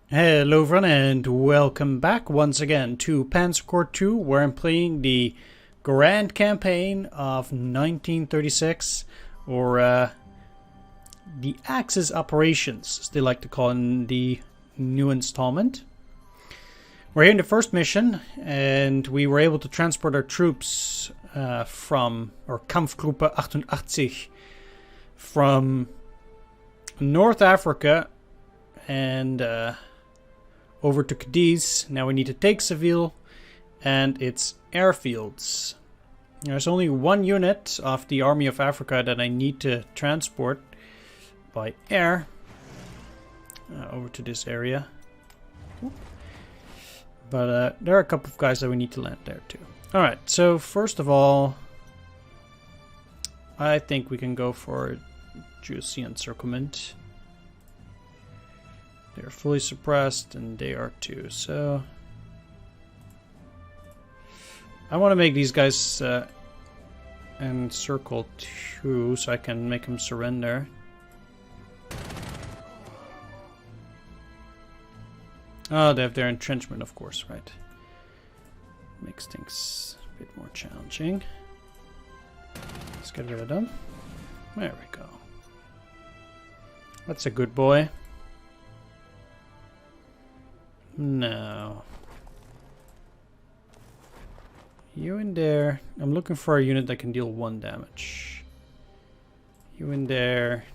Hello everyone and welcome back once again to Panzer Corps 2, where I'm playing the Grand Campaign of 1936, or the Axis Operations, as they like to call it in the new installment. We're here in the first mission, and we were able to transport our troops from, or Kampfgruppe 88, from North Africa and over to Cadiz. Now we need to take Seville and its airfields. There's only one unit of the Army of Africa that I need to transport by air over to this area. But there are a couple of guys that we need to land there too. Alright, so first of all, I think we can go for Juicy Encirclement. They're fully suppressed, and they are too, so I want to make these guys encircle too, so I can make them surrender. Oh, they have their entrenchment, of course, right. Makes things a bit more challenging. Let's get rid of them. There we go. That's a good boy. No. You in there. I'm looking for a unit that can deal 1 damage. You in there.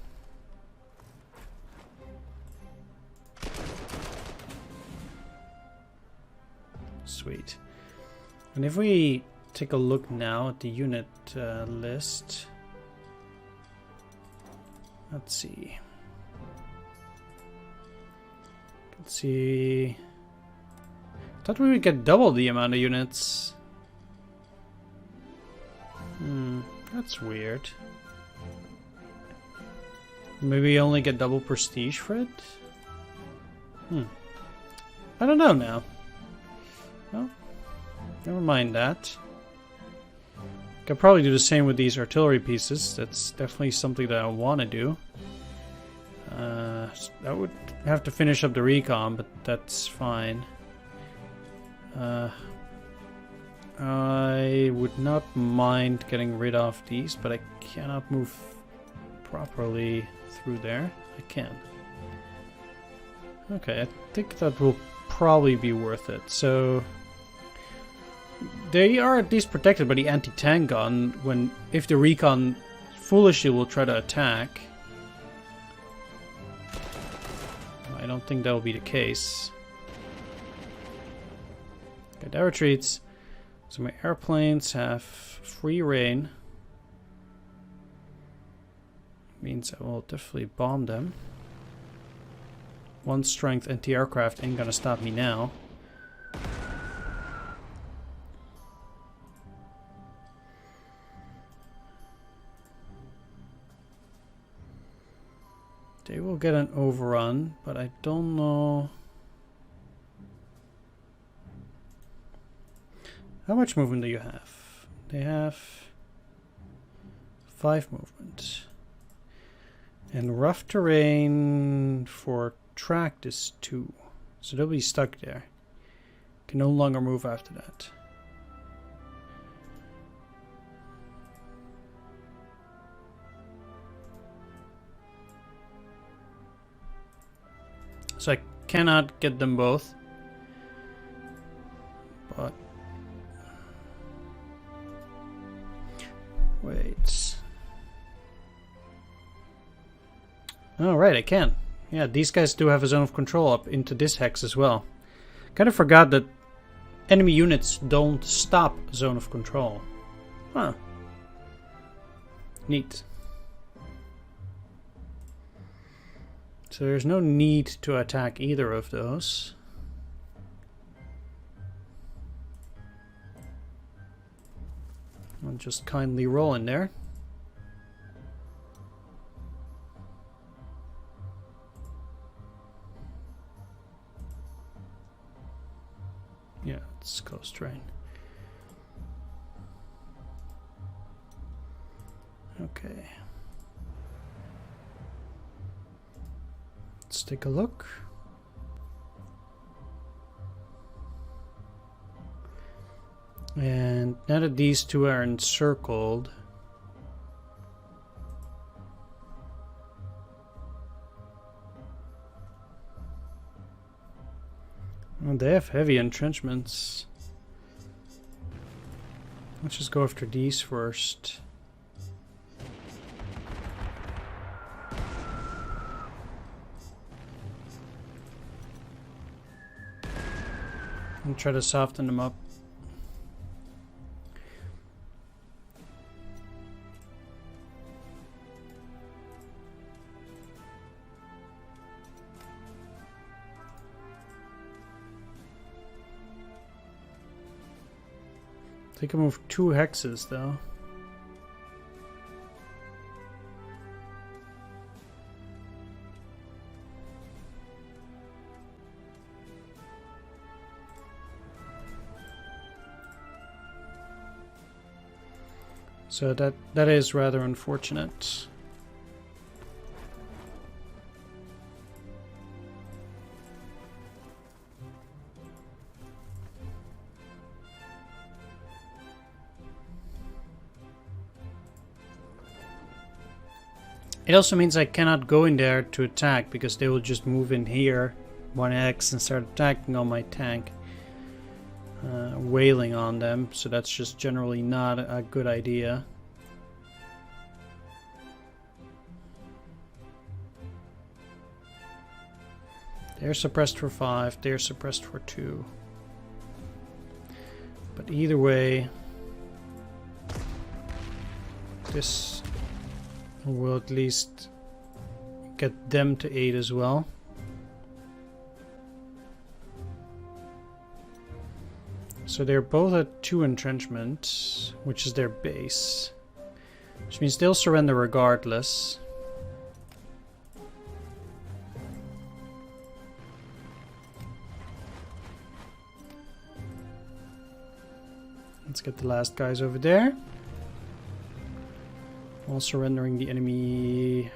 Sweet. And if we take a look now at the unit list. Let's see. Let's see. Thought we would get double the amount of units. That's weird. Maybe we only get double prestige for it? I don't know now. Well, never mind that. Could probably do the same with these artillery pieces. That's definitely something that I want to do. I would have to finish up the recon, but that's fine. I would not mind getting rid of these, but I cannot move properly through there. I can. Okay, I think that will probably be worth it. So they are at least protected by the anti-tank gun if the recon foolishly will try to attack. I don't think that will be the case. Okay, that retreats. So my airplanes have free reign. Means I will definitely bomb them. 1 strength anti-aircraft ain't gonna stop me now. They will get an overrun, but I don't know how much movement do you have? They have 5 movement. And rough terrain for tracked is 2. So they'll be stuck there. Can no longer move after that. So I cannot get them both. But wait. Oh, right, I can. Yeah, these guys do have a zone of control up into this hex as well. Kind of forgot that enemy units don't stop zone of control. Huh. Neat. So there's no need to attack either of those. I'll just kindly roll in there. Yeah, it's close terrain. Okay. Let's take a look. And now that these two are encircled, well, they have heavy entrenchments. Let's just go after these first. And try to soften them up. They can move 2 hexes though. So that is rather unfortunate. It also means I cannot go in there to attack because they will just move in here 1x and start attacking on my tank, wailing on them, so that's just generally not a good idea. They're suppressed for 5, they're suppressed for 2. But either way, this will at least get them to 8 as well. So they're both at 2 entrenchment, which is their base. Which means they'll surrender regardless. Let's get the last guys over there. While surrendering the enemy.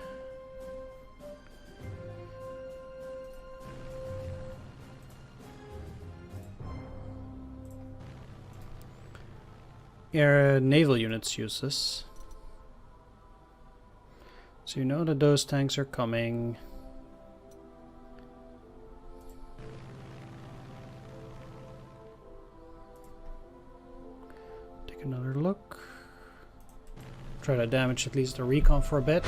Air naval units use this. So you know that those tanks are coming. Take another look. Try to damage at least the recon for a bit.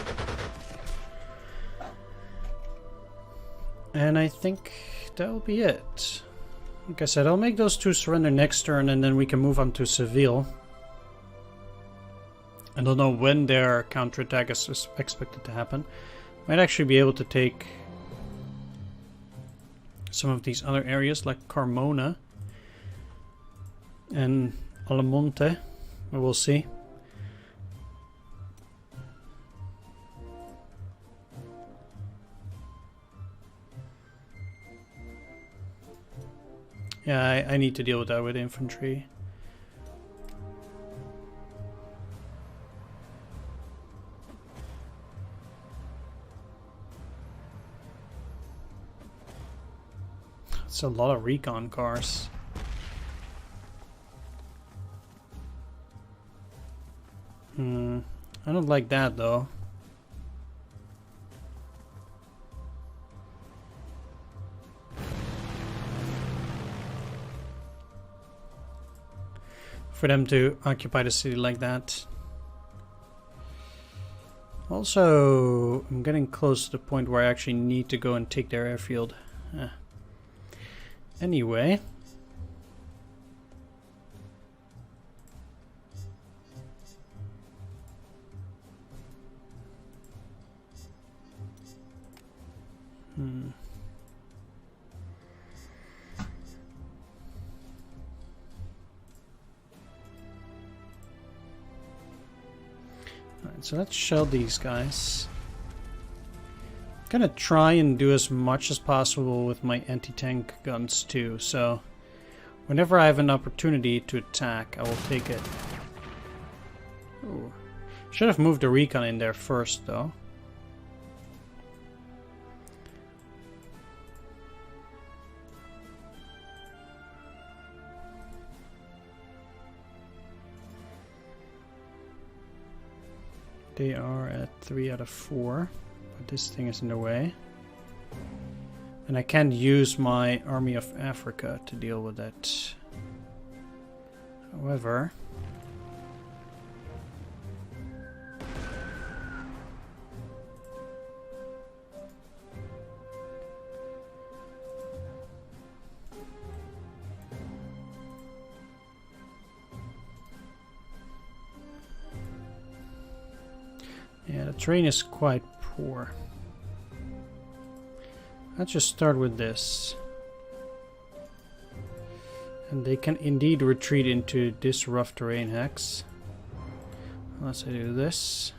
And I think that'll be it. Like I said, I'll make those 2 surrender next turn and then we can move on to Seville. I don't know when their counterattack is expected to happen. Might actually be able to take some of these other areas like Carmona and Alamonte. We'll see. Yeah, I need to deal with that with infantry. It's a lot of recon cars. I don't like that though. For them to occupy the city like that. Also, I'm getting close to the point where I actually need to go and take their airfield. Anyway. Alright, so let's shell these guys. I'm gonna try and do as much as possible with my anti-tank guns too, so whenever I have an opportunity to attack, I will take it. Ooh. Should have moved the recon in there first though. They are at 3 out of 4. But this thing is in the way. And I can't use my Army of Africa to deal with that. However... yeah, the terrain is quite poor. Let's just start with this. And they can indeed retreat into this rough terrain hex. Unless I do this.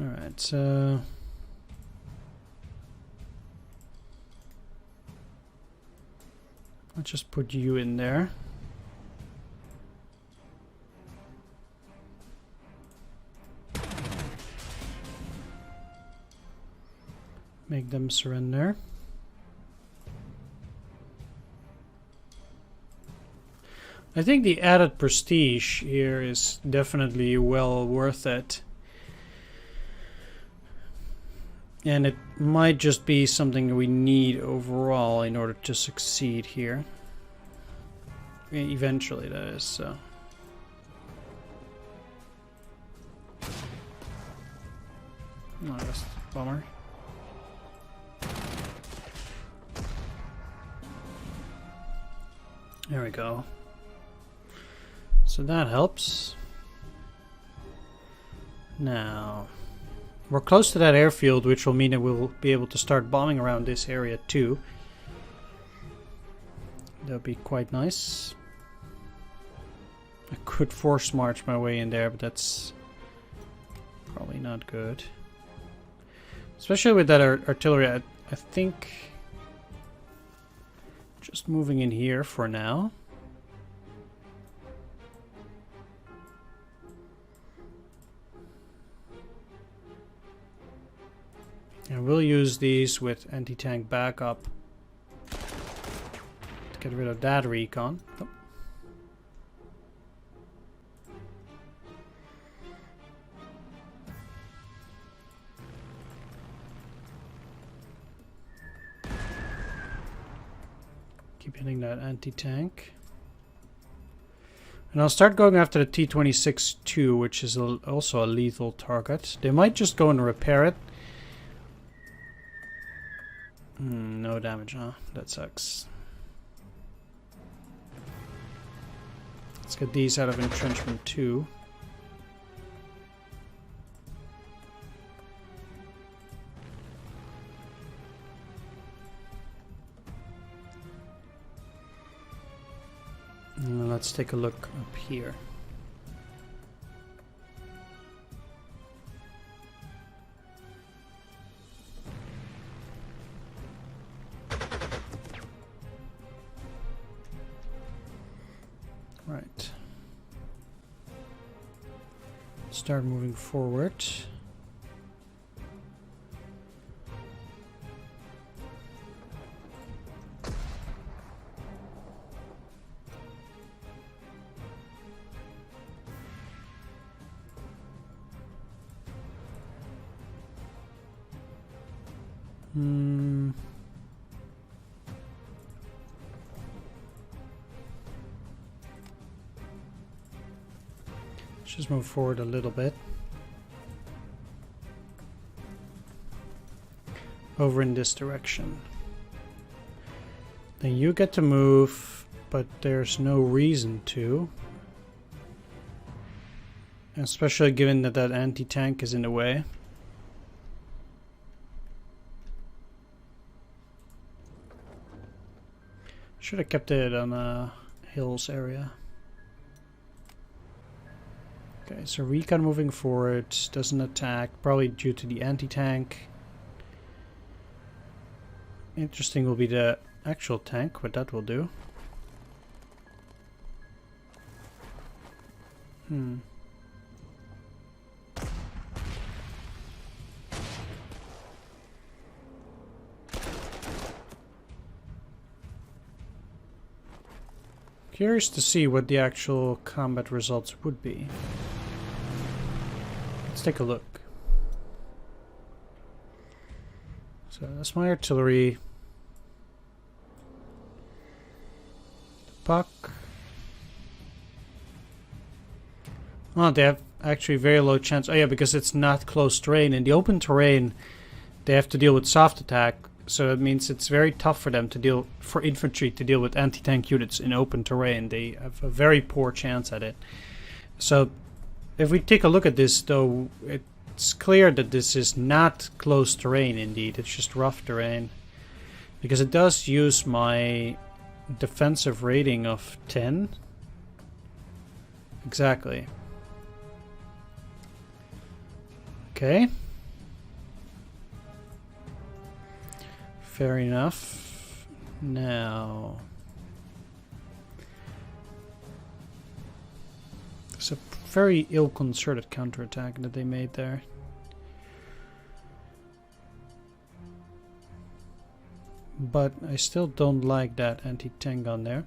Alright, so... let's just put you in there. Make them surrender. I think the added prestige here is definitely well worth it. And it might just be something we need overall in order to succeed here. Eventually, that is, so. Oh, that's a bummer. There we go. So that helps. Now... we're close to that airfield, which will mean that we'll be able to start bombing around this area too. That would be quite nice. I could force march my way in there, but that's probably not good. Especially with that artillery, I think just moving in here for now. And we'll use these with anti-tank backup to get rid of that recon. Oh. Keep hitting that anti-tank. And I'll start going after the T-26 too, which is also a lethal target. They might just go and repair it. No damage, huh? That sucks. Let's get these out of entrenchment too. And let's take a look up here. Right. Start moving forward. Just move forward a little bit. Over in this direction. Then you get to move, but there's no reason to. Especially given that that anti-tank is in the way. Should have kept it on hills area. Okay, so recon moving forward, doesn't attack, probably due to the anti-tank. interesting will be the actual tank, what that will do. Curious to see what the actual combat results would be. Let's take a look. So that's my artillery. The puck. Oh, they have actually very low chance. Oh yeah, because it's not close terrain. In the open terrain, they have to deal with soft attack. So that means it's very tough for them to deal, for infantry to deal with anti-tank units in open terrain. They have a very poor chance at it. So if we take a look at this, though, it's clear that this is not close terrain indeed. It's just rough terrain. Because it does use my defensive rating of 10. Exactly. Okay. Fair enough. Now, it's a very ill-concerted counterattack that they made there. But I still don't like that anti-tank gun there.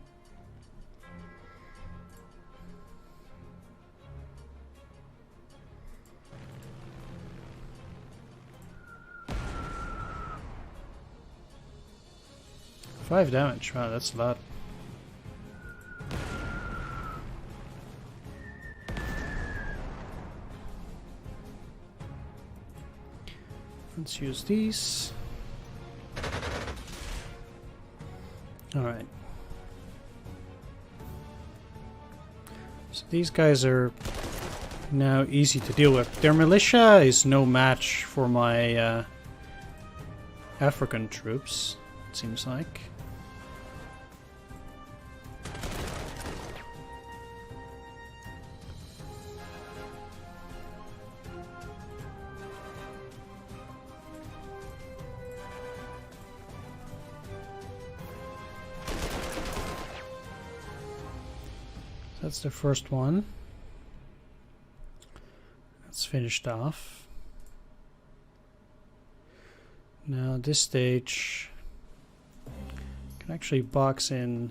Five damage, wow, that's a lot. Let's use these. Alright. So these guys are now easy to deal with. Their militia is no match for my African troops, it seems like. That's the first one. That's finished off. Now at this stage, I can actually box in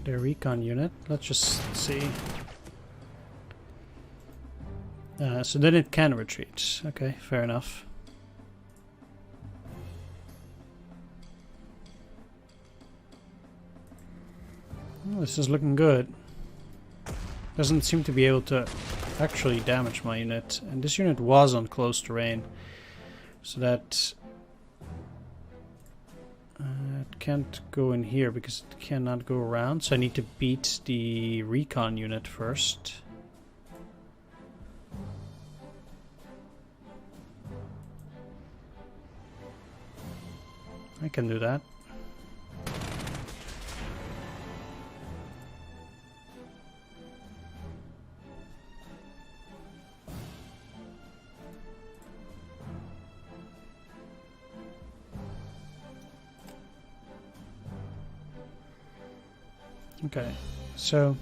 their recon unit. Let's just see. So then it can retreat. Okay, fair enough. Oh, this is looking good. Doesn't seem to be able to actually damage my unit. And this unit was on close terrain. So that it can't go in here because it cannot go around. So I need to beat the recon unit first. I can do that. Okay, so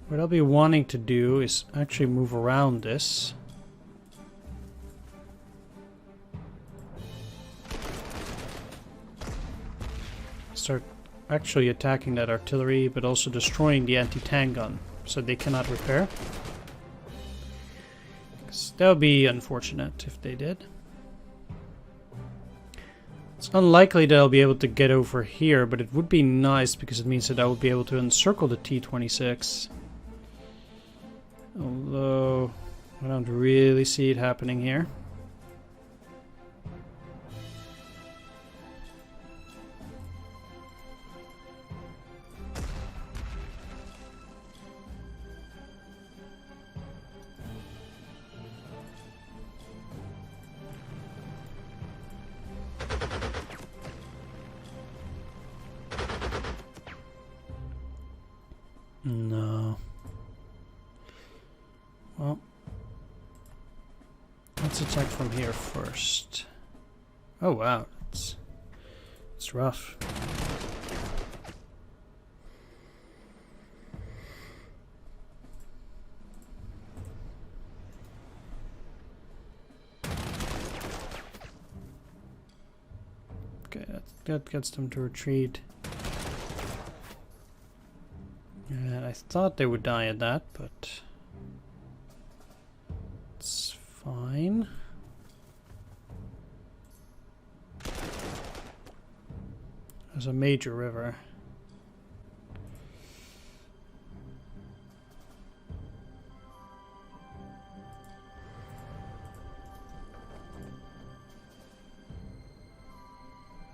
what I'll be wanting to do is actually move around this. Start actually attacking that artillery, but also destroying the anti-tank gun, so they cannot repair. That would be unfortunate if they did. It's unlikely that I'll be able to get over here, but it would be nice because it means that I would be able to encircle the T-26. Although, I don't really see it happening here. No. Well, let's attack from here first. Oh wow, it's rough. Okay, that gets them to retreat. And I thought they would die at that, but it's fine. There's a major river.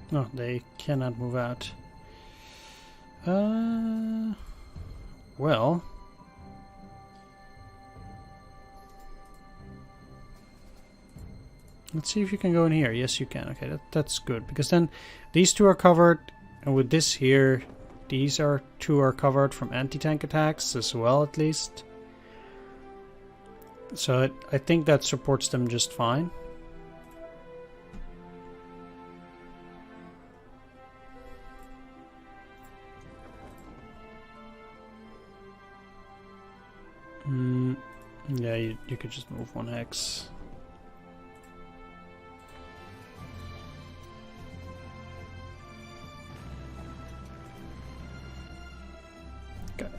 No, they cannot move out. Well. Let's see if you can go in here. Yes, you can. Okay, that's good. Because then these two are covered. And with this here, these two are covered from anti-tank attacks as well, at least. So I think that supports them just fine. Yeah, you could just move one hex.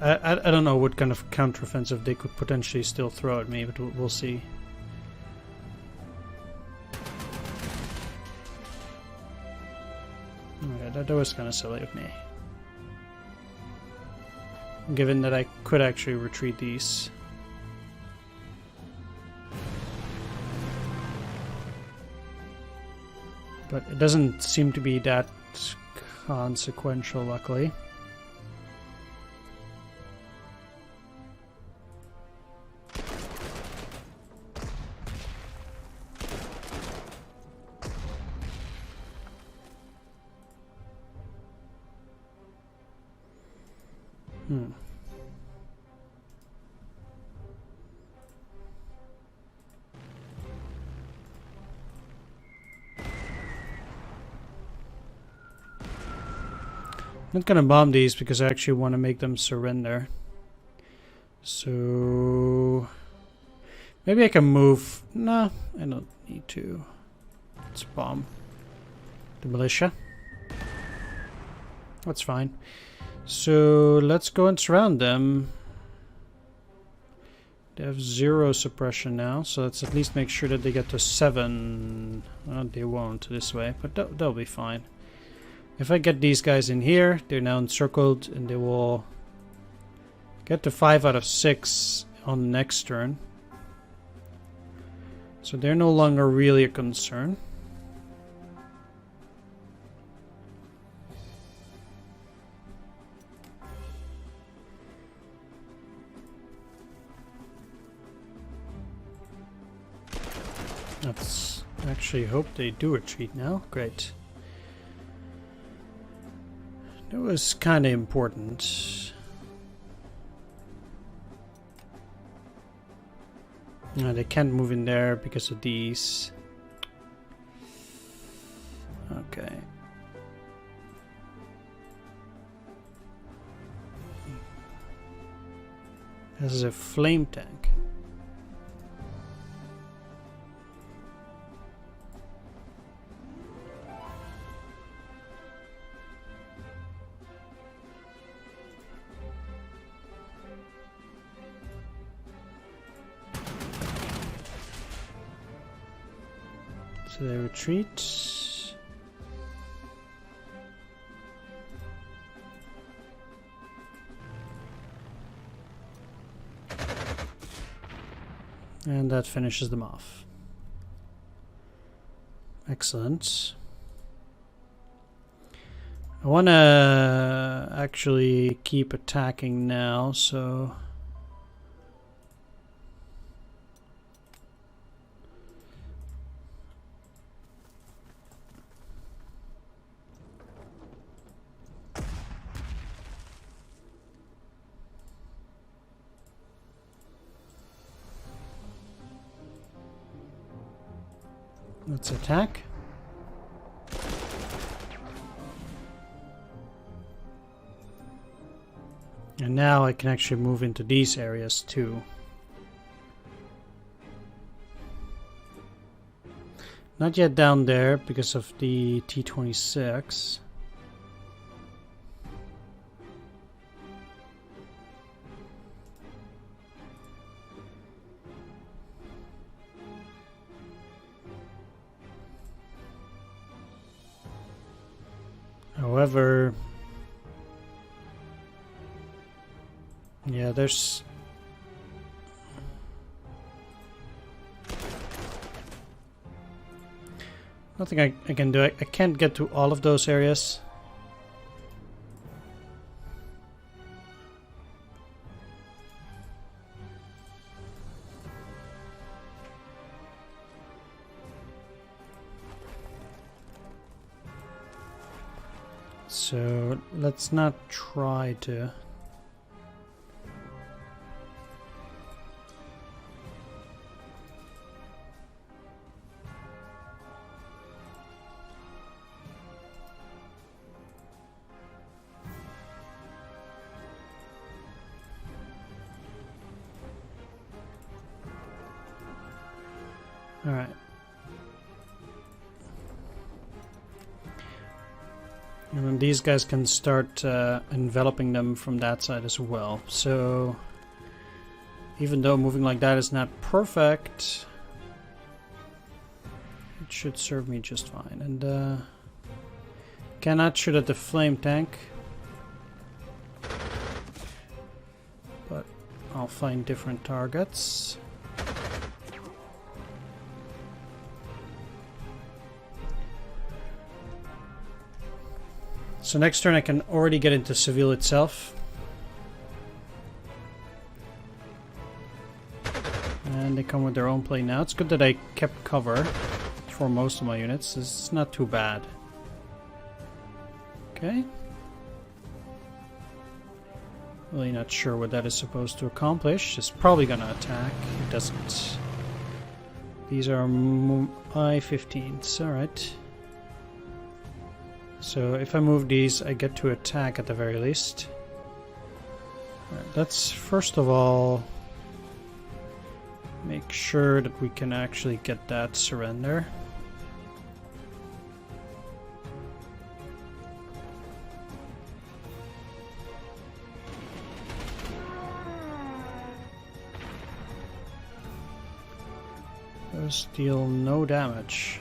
I don't know what kind of counteroffensive they could potentially still throw at me, but we'll see. Okay, that was kind of silly of me. Given that I could actually retreat these. But it doesn't seem to be that consequential, luckily. I'm not gonna bomb these because I actually want to make them surrender. So maybe I can move. No, I don't need to. Let's bomb the militia. That's fine. So let's go and surround them. They have 0 suppression now, so let's at least make sure that they get to 7. Well, they won't this way, but they'll be fine. If I get these guys in here, they're now encircled, and they will get to 5 out of 6 on the next turn. So they're no longer really a concern. Let's actually hope they do retreat now. Great. That was kind of important. No, they can't move in there because of these. Okay. This is a flame tank. So they retreat. And that finishes them off. Excellent. I want to actually keep attacking now, so... Let's attack. And now I can actually move into these areas too. Not yet down there because of the T-26. However, yeah, there's nothing I can do. I can't get to all of those areas. So let's not try to. All right. And then these guys can start enveloping them from that side as well. So even though moving like that is not perfect, it should serve me just fine. And cannot shoot at the flame tank, but I'll find different targets. So next turn I can already get into Seville itself. And they come with their own plane now. It's good that I kept cover for most of my units. It's not too bad. Okay. Really not sure what that is supposed to accomplish. It's probably gonna attack. It doesn't. These are I-15s. Alright. So if I move these, I get to attack at the very least. Right, let's first of all make sure that we can actually get that surrender. Those deal no damage.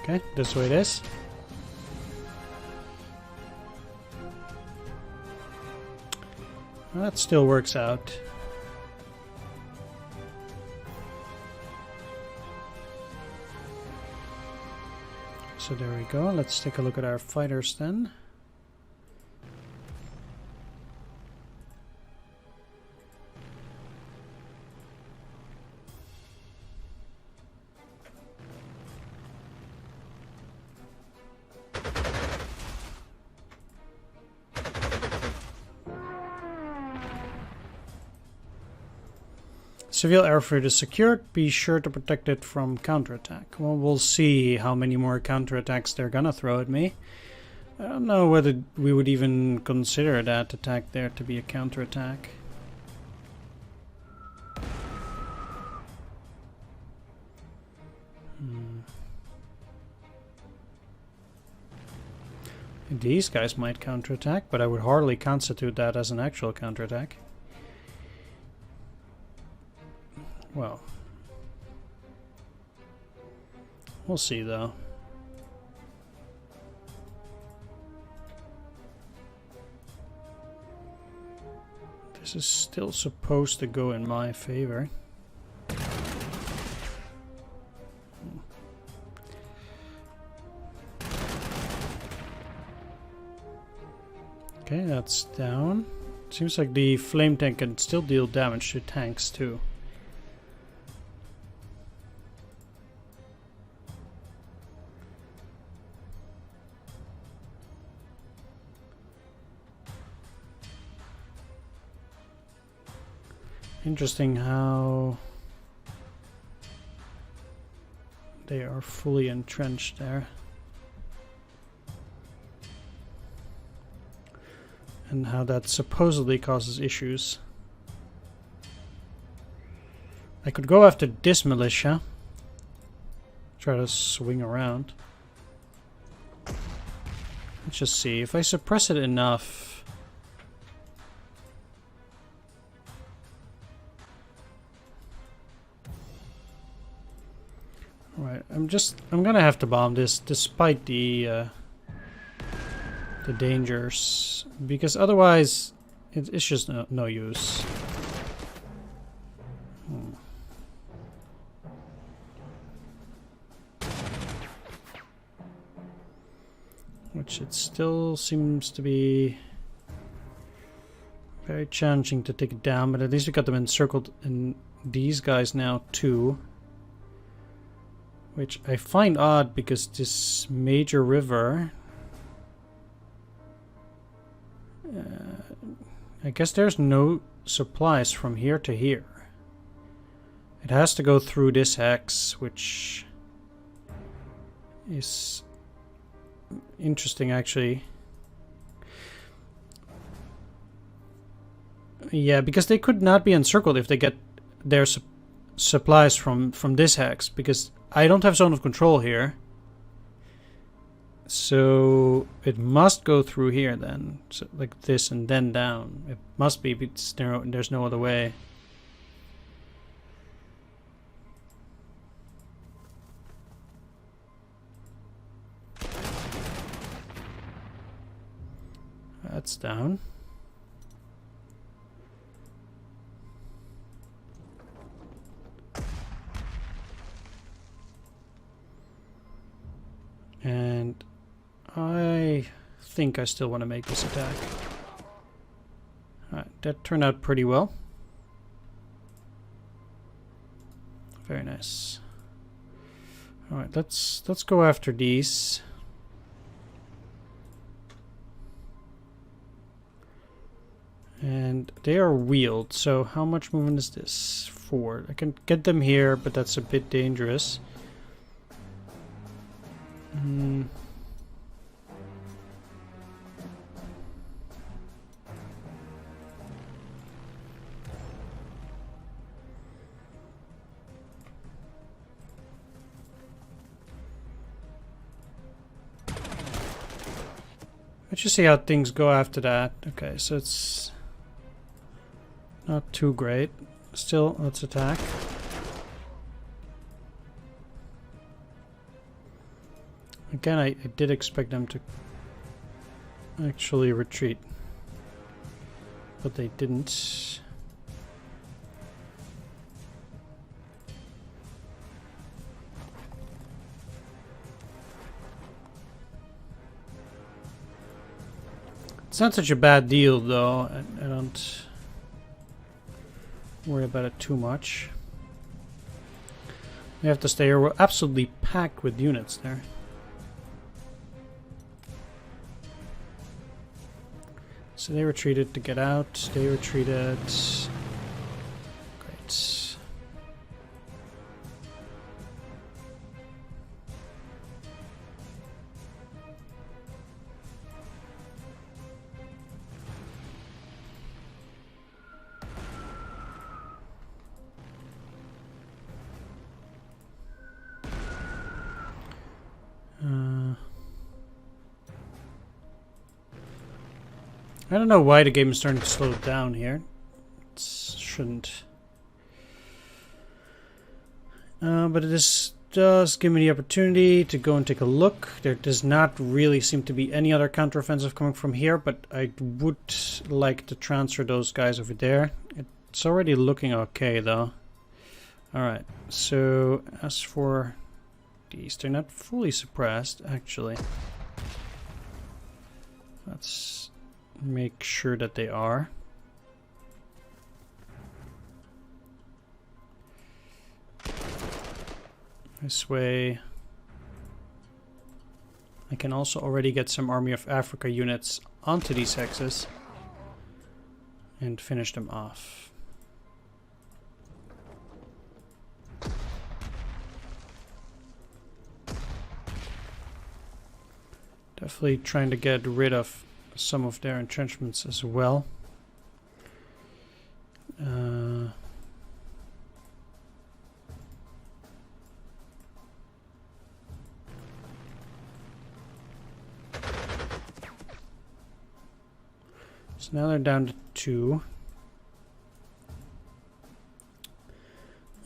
Okay, this way it is. Well, that still works out. So there we go. Let's take a look at our fighters then. Seville airfield is secured. Be sure to protect it from counterattack. Well, we'll see how many more counterattacks they're gonna throw at me. I don't know whether we would even consider that attack there to be a counterattack. These guys might counterattack, but I would hardly constitute that as an actual counterattack. Well, we'll see though. This is still supposed to go in my favor. Okay, that's down. Seems like the flame tank can still deal damage to tanks too. Interesting how they are fully entrenched there. And how that supposedly causes issues. I could go after this militia. Try to swing around. Let's just see. If I suppress it enough... Alright, I'm gonna have to bomb this despite the dangers, because otherwise it's just no use. Which it still seems to be very challenging to take it down, but at least we got them encircled in these guys now too. Which I find odd because this major river... I guess there's no supplies from here to here. It has to go through this hex, which is interesting actually. Yeah, because they could not be encircled if they get their supplies from this hex, because I don't have zone of control here. So it must go through here then, so like this and then down. It must be, because there's no other way. That's down. And I think I still want to make this attack. Alright, that turned out pretty well. Very nice. Alright, let's go after these. And they are wheeled, so how much movement is this? 4. I can get them here, but that's a bit dangerous. Let's just see how things go after that. Okay, so it's not too great. Still, let's attack. Again, I did expect them to actually retreat, but they didn't. It's not such a bad deal, though. I don't worry about it too much. We have to stay here. We're absolutely packed with units there. So they retreated to get out. They retreated. Great. I don't know why the game is starting to slow down here. It shouldn't. But this does give me the opportunity to go and take a look. There does not really seem to be any other counteroffensive coming from here, but I would like to transfer those guys over there. It's already looking okay, though. Alright, so as for these, they're not fully suppressed, actually. Let's make sure that they are. This way I can also already get some Army of Africa units onto these hexes and finish them off. Definitely trying to get rid of some of their entrenchments as well. So now they're down to 2.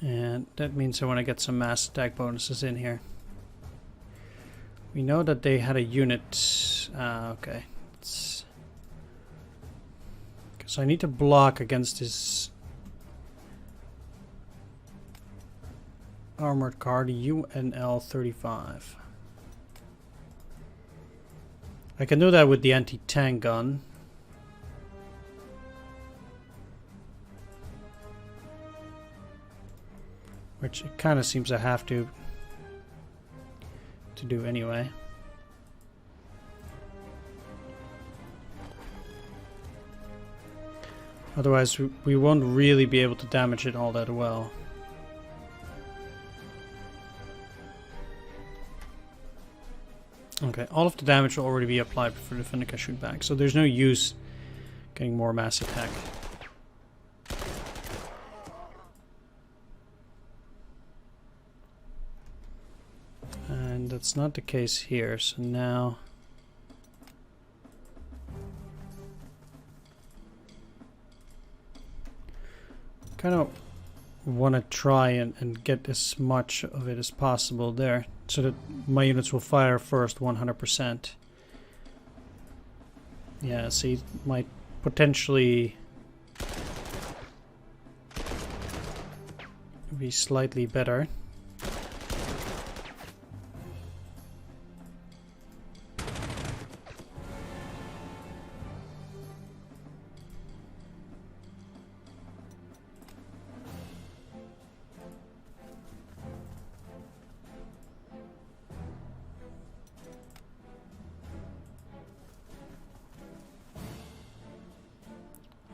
And that means I want to get some mass attack bonuses in here. We know that they had a unit. Okay. So I need to block against this armored car, the UNL 35. I can do that with the anti-tank gun. Which it kind of seems I have to do anyway. Otherwise we won't really be able to damage it all that well. Okay, all of the damage will already be applied before the Finnica shoot back, so there's no use getting more mass attack. And that's not the case here, so now kind of want to try and get as much of it as possible there, so that my units will fire first 100%. Yeah, see, it might potentially be slightly better.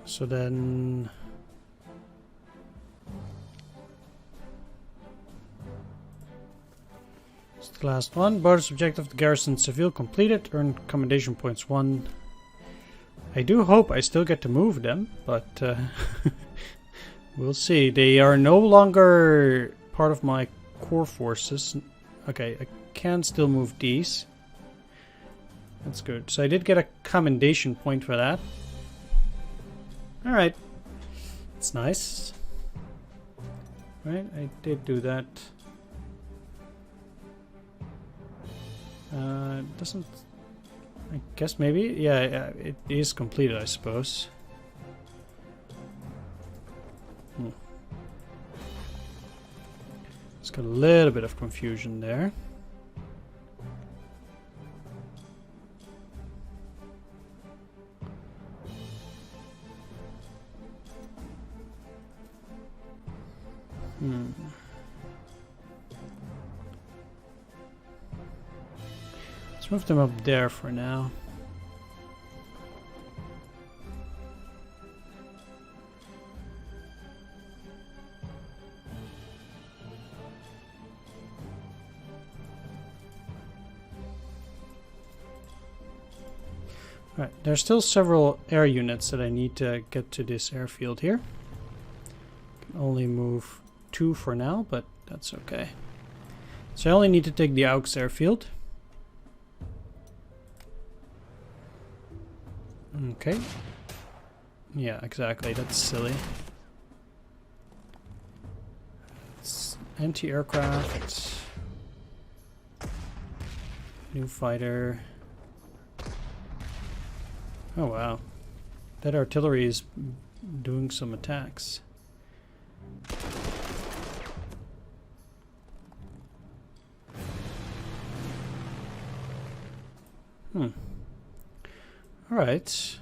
So then it's the last one. Bonus objective, the garrison Seville completed. Earn commendation points 1. I do hope I still get to move them, but we'll see. They are no longer part of my core forces. Okay, I can still move these. That's good. So I did get a commendation point for that. Alright. It's nice. Right, I did do that. It doesn't... I guess maybe? Yeah, it is completed, I suppose. It's got a little bit of confusion there. Let's move them up there for now. Right, there's still several air units that I need to get to this airfield here. Can only move 2 for now, but that's okay. So I only need to take the Aux airfield. Okay. Yeah, exactly. That's silly. It's anti-aircraft. New fighter. Oh wow. That artillery is doing some attacks. Alright.